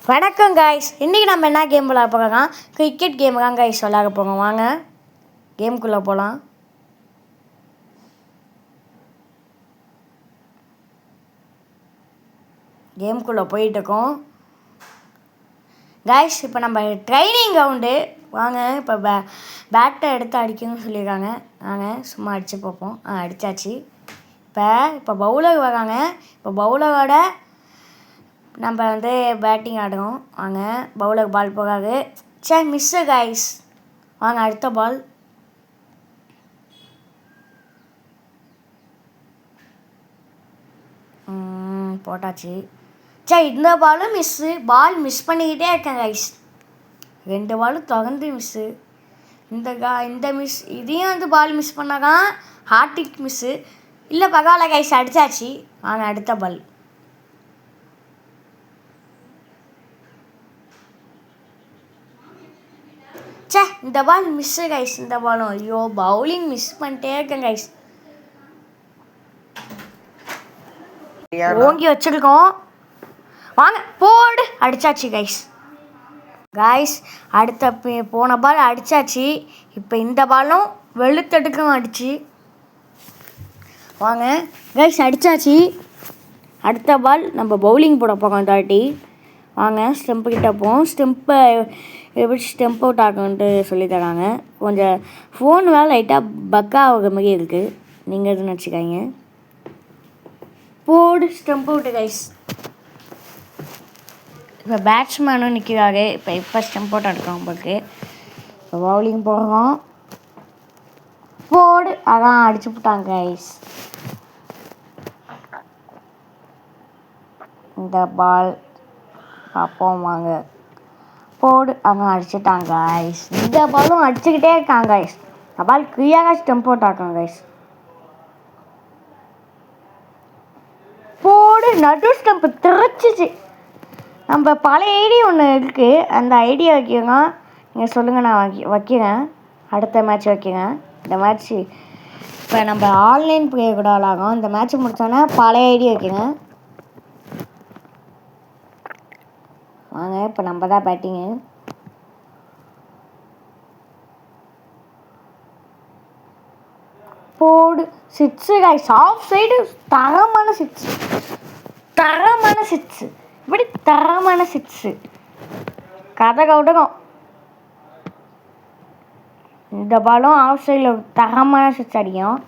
வணக்கம் காய்ஸ். இன்றைக்கி நம்ம என்ன கேம் விளாட போகிறோம்னா கிரிக்கெட் கேமு தான் காய்ஸ் விளாட போகிறோம். வாங்க கேமுக்குள்ளே போகலாம். கேமுக்குள்ளே போயிட்டுருக்கோம் காய்ஸ். இப்போ நம்ம ட்ரைனிங் கிரவுண்டு வாங்க. இப்போ பேட்டை எடுத்து அடிக்கணும்னு சொல்லியிருக்காங்க. வாங்க சும்மா அடித்து பார்ப்போம். அடித்தாச்சு. இப்போ பவுலர் வராங்க. இப்போ பவுலரோட நம்ம பேட்டிங் ஆடுறோம். வாங்க பவுலர் பால் போகாது. Miss guys. வாங்க அடுத்த பால். போட்டாச்சு. இந்த பாலும் மிஸ்ஸு. பால் மிஸ் பண்ணிக்கிட்டே இருக்கேன் காய்ஸ். 2 பாலும் தொடர்ந்து மிஸ்ஸு. இந்த மிஸ் இதையும் பால் மிஸ் பண்ணாதான் ஹார்டிக் மிஸ்ஸு. இல்லை பரவாயில்ல காய்ஸ், அடித்தாச்சு. வாங்க அடுத்த பால். இந்த பால் மிஸ்ஸு கைஸ். இந்த பாலும் ஐயோ பவுலிங் மிஸ் பண்ணிட்டே இருக்கேன் கைஸ். ஓங்கி வச்சிருக்கோம். வாங்க போடு. அடித்தாச்சு கைஸ். அடுத்த போன பால் அடித்தாச்சு. இப்போ இந்த பாலும் வெளுத்தடுக்கும் அடிச்சு. வாங்க கைஸ் அடித்தாச்சு. அடுத்த பால் நம்ம பவுலிங் போட போகிறோம். தாட்டி வாங்க ஸ்டெம்ப்பு கிட்ட போவோம். ஸ்டெம்பை எப்படி ஸ்டெம்ப் அவுட் ஆகுன்ட்டு சொல்லி தராங்க. கொஞ்சம் ஃபோன் வேலை லைட்டாக பக்கா ஆகிற மாதிரி இருக்குது. நீங்கள் எதுவும் நினச்சிக்காங்க. போடு ஸ்டெம்ப் அவுட்டு கைஸ். இப்போ பேட்ஸ்மேனும் நிற்கிறாரு. இப்போ ஸ்டெம்ப் அவுட் எடுக்கிறோம். உங்களுக்கு இப்போ பவுலிங் போடுறோம். போடு. அதான் அடிச்சு விட்டாங்க கைஸ். இந்த பால் பார்ப்போம் வாங்க. போடு. அவன் அடிச்சுட்டாங்க கைஸ். இந்த பாலும் அடிச்சுக்கிட்டே இருக்காங்க கைஸ். இந்த பால் கிளியராக ஸ்டெம்ப் அவுட் ஆகும் கைஸ். போடு. நடு ஸ்டெம்ப்பு திறச்சிச்சு. நம்ம பழைய ஐடியா ஒன்று இருக்குது. அந்த ஐடியா வைக்கங்க. நீங்கள் சொல்லுங்கள், நான் வைக்கிறேன். அடுத்த மேட்ச் வைக்கிறேங்க. இந்த மேட்ச்சு இப்போ நம்ம ஆன்லைன் ப்ளே கூட விளாடும். இந்த மேட்ச் முடித்தோன்னே பழைய ஐடியா வைக்கிறேன். வாங்க இப்போ நம்ம தான் பேட்டிங்கு. போடு. Six guys. Off side. தரமான சிக்ஸு. இப்படி தரமான சிக்ஸு. கதை கவுடகம். இந்த பாலும் ஆஃப் சைடில் தரமான சிக்ஸ் அடிக்கும்.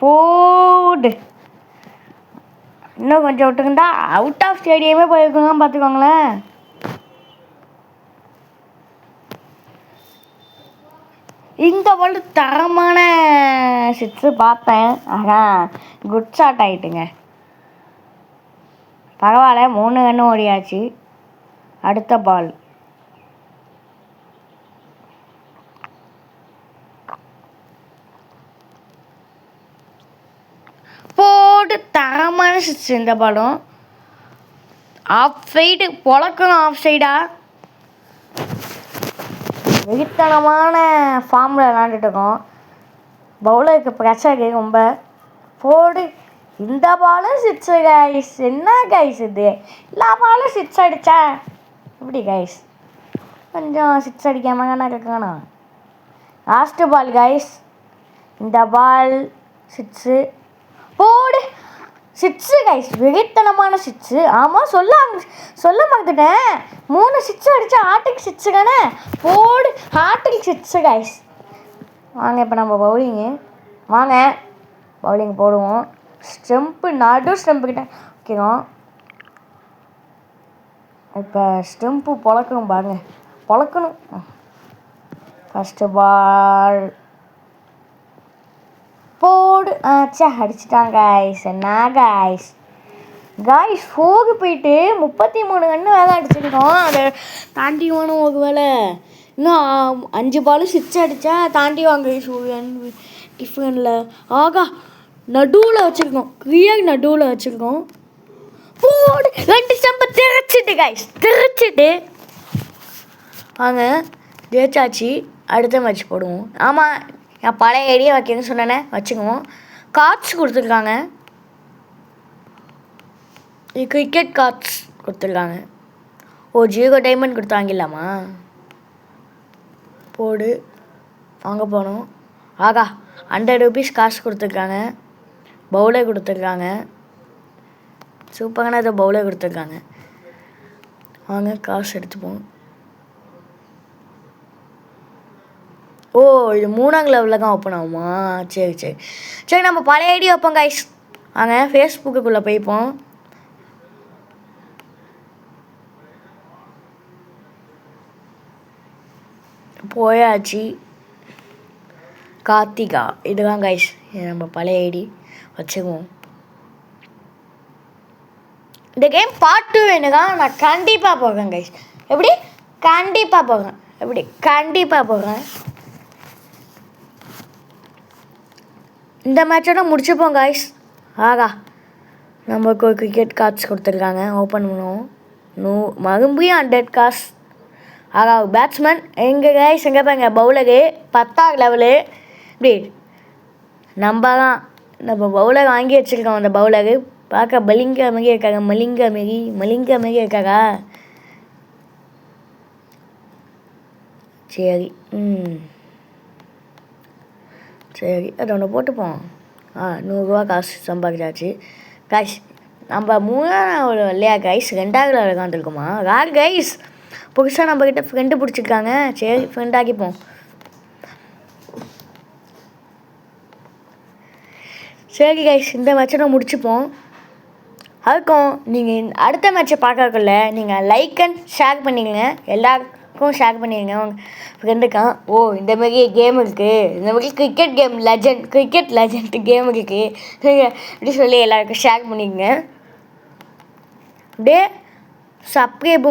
போடு. இன்னும் கொஞ்சம் விட்டுருந்தா அவுட் ஆஃப் ஸ்டேடியமே போயிருக்குங்க. பார்த்துக்கோங்களேன். இந்த பால் தரமான சிக்ஸு பார்த்தேன். குட் ஷாட் ஆகிட்டுங்க. பரவாயில்ல, 3 ரன் ஓடியாச்சு. அடுத்த பால். போடு. தரமான சிக்ஸ். இந்த பாலும் ஆஃப் சைடு. பொழக்கணும் ஆஃப் சைடா. வெகுத்தனமான ஃபார்மில் விளாண்டுட்டுருக்கோம். பவுலருக்கு பிரச்சனை ரொம்ப. போடு. இந்த பாலும் சிக்ஸு கைஸ். என்ன கைஸ் இது? எல்லா பாலும் சிக்ஸ் அடித்தா எப்படி கைஸ்? கொஞ்சம் சிக்ஸ் அடிக்காமல் தானே இருக்கணும். Last ball guys. இந்த பால் சிக்ஸு. போடு. Six guys. வெகுத்தனமான சிக்ஸு. ஆமாம் சொல்ல மாட்டேன். 3 சிக்ஸு அடித்தா ஹார்டிக் சிக்ஸு தானே. போடு. Hardik six guys. வாங்க இப்போ நம்ம பவுலிங்கு. வாங்க பவுலிங் போடுவோம். ஸ்டெம்ப்பு நடு ஸ்டெம்ப்புக்கிட்ட வைக்கிறோம். இப்போ ஸ்டெம்ப்பு பொழக்கணும் பாருங்க. பொழக்கணும். ஃபஸ்ட்டு பால். போடு. அடிச்சிட்டாங்க கைஸ். என்ன கைஸ்? 4 போயிட்டு 33 ரன்னு வேலை அடிச்சிருக்கோம். அதை தாண்டி வேணும் ஒரு வேலை. இன்னும் 5 பாலும் சிக்ஸ் அடித்தா தாண்டி வாங்க சூரியன் டிஃபனில். ஆகா நடுவில் வச்சுருக்கோம். கிளியர் நடுவில் வச்சுருக்கோம். போடு. 2 ஸ்டெம்பை திறச்சிட்டு கைஸ். வாங்க ஜெயிச்சாச்சு. அடுத்த மேட்ச் போடுவோம். ஆமாம், நான் பழைய ஐடியா வைக்கணும்னு சொன்னேனே, வச்சுக்குவோம். கார்ட்ஸ் கொடுத்துருக்காங்க. இது கிரிக்கெட் கார்ட்ஸ் கொடுத்துருக்காங்க. ஓ 0 டைமண்ட் கொடுத்து வாங்கிடலாமா? போடு, வாங்க போனோம். ஆகா 100 ருபீஸ் காசு கொடுத்துருக்காங்க. பவுலே கொடுத்துருக்காங்க. சூப்பரான இதை பவுலே கொடுத்துருக்காங்க. வாங்க காசு எடுத்துப்போம். ஓ இது 3ஆம் லெவலில் தான் ஓப்பன் ஆகுமா? சரி சரி சரி, நம்ம பழைய ஐடி வைப்போம் கைஸ். வாங்க ஃபேஸ்புக்குள்ளே போய்ப்போம். போயாச்சு. கார்த்திகா இதுதான் கைஸ் நம்ம பழைய ஐடி வச்சுக்குவோம். இந்த கேம் பார்ட் 2 வேணுங்க. நான் கண்டிப்பாக போகிறேன் கைஸ். எப்படி? கண்டிப்பாக போகிறேன். எப்படி? கண்டிப்பாக போகிறேன். இந்த மேட்சோட முடிச்சுப்போம் கைஸ். ஆகா நமக்கு ஒரு கிரிக்கெட் கார்ட்ஸ் கொடுத்துருக்காங்க. ஓப்பன் பண்ணுவோம். மறுபடியும் 100 காசு. ஆகா பேட்ஸ்மேன் எங்கள் கைஸ் எங்கே பாருங்க பவுலரு 10ஆம் லெவலு. இப்படி நம்ம தான் நம்ம பவுலர் வாங்கி வச்சுருக்கோம். அந்த பவுலரு பார்க்க மலிங்கா மாரி இருக்காங்க. மலிங்கா மாரி இருக்காங்க. சரி சரி அது ஒன்று போட்டுப்போம். 100 ரூபா காசு சம்பாதிச்சாச்சு கைஸ். நம்ம 3ஆவது இல்லையா கைஸ்? 2ஆவது லெவலில் உட்காந்துருக்குமா? யார் கைஸ் புதுசாக நம்மக்கிட்ட ஃப்ரெண்டு பிடிச்சிருக்காங்க. சரி ஃப்ரெண்ட் ஆக்கிப்போம். சரி கைஸ் இந்த மேட்சை நான் முடிச்சுப்போம். அதுக்கும் நீங்கள் அடுத்த மேட்சை பார்க்கறக்குள்ள நீங்கள் லைக் அண்ட் ஷேர் பண்ணிக்கங்க. எல்லாருக்கும் ஷேர் பண்ணிடுங்க உங்கள் ஃப்ரெண்டுக்கான். ஓ இந்த மாதிரி கேம் இருக்குது, இந்த மாதிரி கிரிக்கெட் லெஜண்ட் கேம் இருக்குது அப்படி சொல்லி எல்லாருக்கும் ஷேர் பண்ணிக்கங்க. அப்படியே சப்ஸ்கிரைப்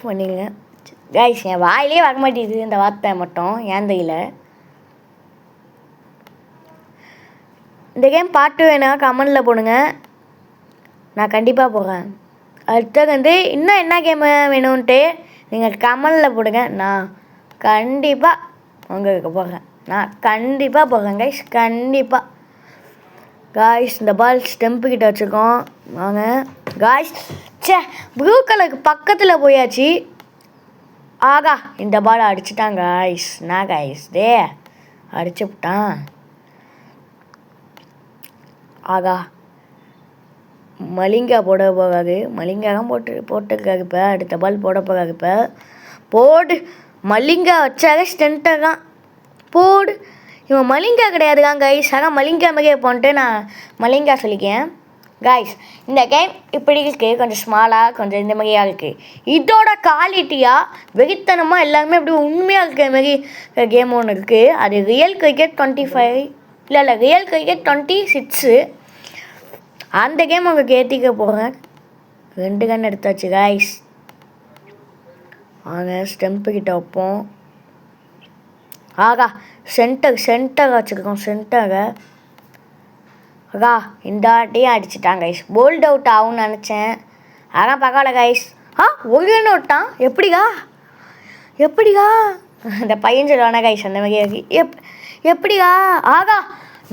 பண்ணிங்க கைஸ். என் வாயிலே வர மாட்டேங்குது இந்த வார்த்தை மட்டும், ஏன் தெரியல. இந்த கேம் பார்ட் 2 வேணா கமெண்டில் போடுங்க. நான் கண்டிப்பாக போகிறேன். அடுத்தது இன்னும் என்ன கேமு வேணும்ன்ட்டு நீங்கள் கமெண்டில் போடுங்க. நான் கண்டிப்பாக உங்களுக்கு போகிறேன். கைஸ். கண்டிப்பாக காய்ஸ் இந்த பால் ஸ்டெம்பு கிட்ட வச்சுருக்கோம். வாங்க காய்ஸ். ப்ளூ கலருக்கு பக்கத்தில் போயாச்சு. ஆகா இந்த பால் அடிச்சுட்டான் காய்ஸ். நான் காய்ஸ் அடிச்சு விட்டான். ஆகா மலிங்கா போட போகாது. மலிங்கா தான் போட்டுருக்காரு. இப்போ அடுத்த பால் போட போகாது. இப்போ போடு. மலிங்கா வச்சாக ஸ்டென்ட்டாக தான் போடு. இவன் மலிங்கா கிடையாதுதான் கைஸ். ஆனால் மலிங்கா மாதிரியே போன்ட்டு நான் மலிங்கா சொல்லிக்கேன் கைஸ். இந்த கேம் இப்படி இருக்குது, கொஞ்சம் ஸ்மாலாக கொஞ்சம் இந்த மாதிரியாக இருக்குது. இதோட குவாலிட்டியாக வெறித்தனமாக எல்லாருமே அப்படி உண்மையாக இருக்கிற மாதிரி கேம் ஒன்று இருக்குது. அது ரியல் கிரிக்கெட் 25 இல்லை ரியல் கிரிக்கெட் 26. அந்த கேம் உங்களுக்கு ஏற்றிக்க போகிறேன். 2 கன் எடுத்தாச்சு கைஸ். வாங்க ஸ்டெம்பு கிட்ட வைப்போம். ஆகா சென்டர் வச்சுருக்கோம். ஆகா இந்த வாட்டியும் அடிச்சிட்டான் கைஸ். போல்ட் அவுட் ஆகும்னு நினச்சேன், ஆனால் பரவாயில்ல கைஸ். ஒரு ரன் விட்டான். எப்படிகா அந்த பையன் சொல்லுவானா கைஸ் அந்த மாதிரி எப்படிகா. ஆகா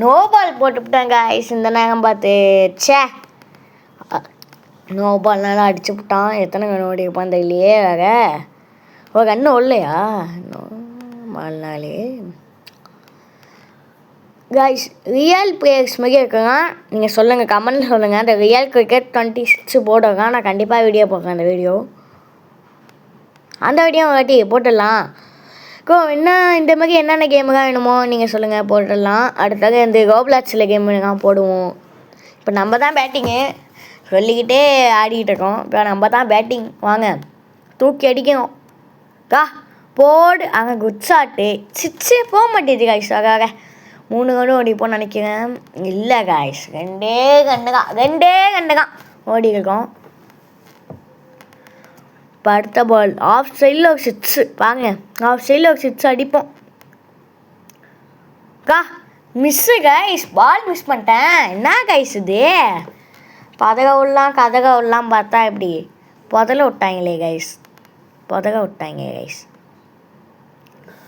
நோ பால் போட்டுவிட்டாங்க கைஸ். இந்த நேரம் பார்த்து நோ பால்னால அடிச்சு விட்டான். எத்தனை கண்ணு ஓடி இருப்பான் தெரியலையே. வேற ஒரு கண்ணு இல்லையா நோ பால்னாலே கைஸ். ரியல் பிளேயர்ஸ் மாதிரி இருக்குங்க. நீங்கள் சொல்லுங்கள், கமெண்ட்டில் சொல்லுங்கள். அந்த ரியல் கிரிக்கெட் 26 போடுங்க. நான் கண்டிப்பாக வீடியோ போடுறேன். அந்த வீடியோ வாட்டி போட்டுடலாம். என்ன இந்த மாதிரி என்னென்ன கேமு தான் வேணுமோ நீங்கள் சொல்லுங்கள், போட்டுடலாம். அடுத்தது இந்த ரோப்ளாக்ஸில் கேம் போடுவோம். இப்போ நம்ம தான் பேட்டிங்கு சொல்லிக்கிட்டே ஆடிக்கிட்டு இருக்கோம். இப்போ நம்ம தான் பேட்டிங். வாங்க தூக்கி அடிக்கணும். போடு. அங்கே குட் ஷாட்டு. போக மாட்டேது கைஸ். ஆகாக 3 கண்டு ஓடிப்போன்னு நினைக்கிறேன். இல்லை காய்ஸ் 2 கண்டு தான் ஓடி இருக்கோம். இப்போ அடுத்த பால் ஆஃப் சைடில் ஒரு 6. வாங்க ஆஃப் சைடில் ஒரு 6 அடிப்போம். Miss guys. பால் மிஸ் பண்ணிட்டேன். என்ன கைஸ் இது? கதக விடலாம் பார்த்தா எப்படி புதல விட்டாங்களே கைஸ்.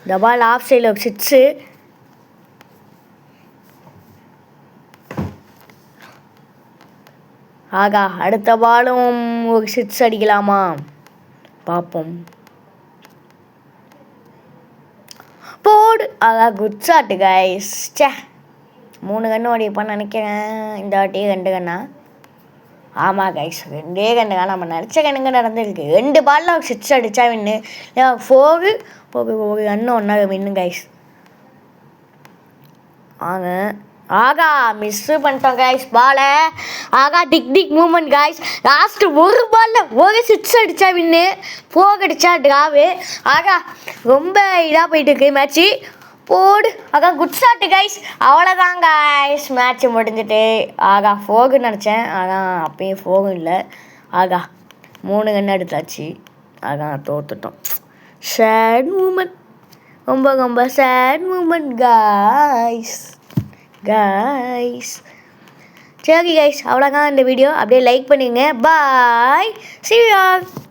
இந்த பால் ஆஃப் சைடில் ஒரு 6. ஆகா அடுத்த பாலும் ஒரு 6 அடிக்கலாமா பார்ப்போம். போடு. ஆகா குட் ஷாட்டு கைஸ். 3 கன்று ஓடிப்பான்னு நினைக்கிறேன். இந்த வாட்டி 2 கண்ணா? ஆமாம் கைஸ் 2 கண்ணுங்க. நம்ம நினச்ச கண்ணுங்க நடந்துருக்கு. 2 பாலில் 6 அடித்தா வின்னு. 4 ஒரு கன்று ஒன்றா வின்னு கைஸ். ஆகா மிஸ்ஸு பண்ணிட்டோம் கைஸ் பாலை. ஆகா டிக் மூமெண்ட் கைஸ். லாஸ்ட்டு ஒரு பாலில் ஒரு 6 அடித்தா வின்னு, 4 அடித்தா ட்ராவு. ஆகா ரொம்ப இதாக போயிட்டு இருக்கு மேட்ச்சு. போடு. ஆகா குட் ஷாட்டு கைஸ். அவ்வளோதான் கைஸ் மேட்ச்சு முடிஞ்சிட்டு. ஆகா 4 நினச்சேன். ஆனால் அப்பயும் 4 இல்லை. ஆகா 3 கன்று எடுத்தாச்சு. ஆகா தோத்துட்டோம். Sad moment. ரொம்ப சேட் மூமெண்ட் கைஸ். சரி கைஸ் அவ்வளோதான் இந்த வீடியோ. அப்படியே லைக் பண்ணுங்க. பாய். See you all.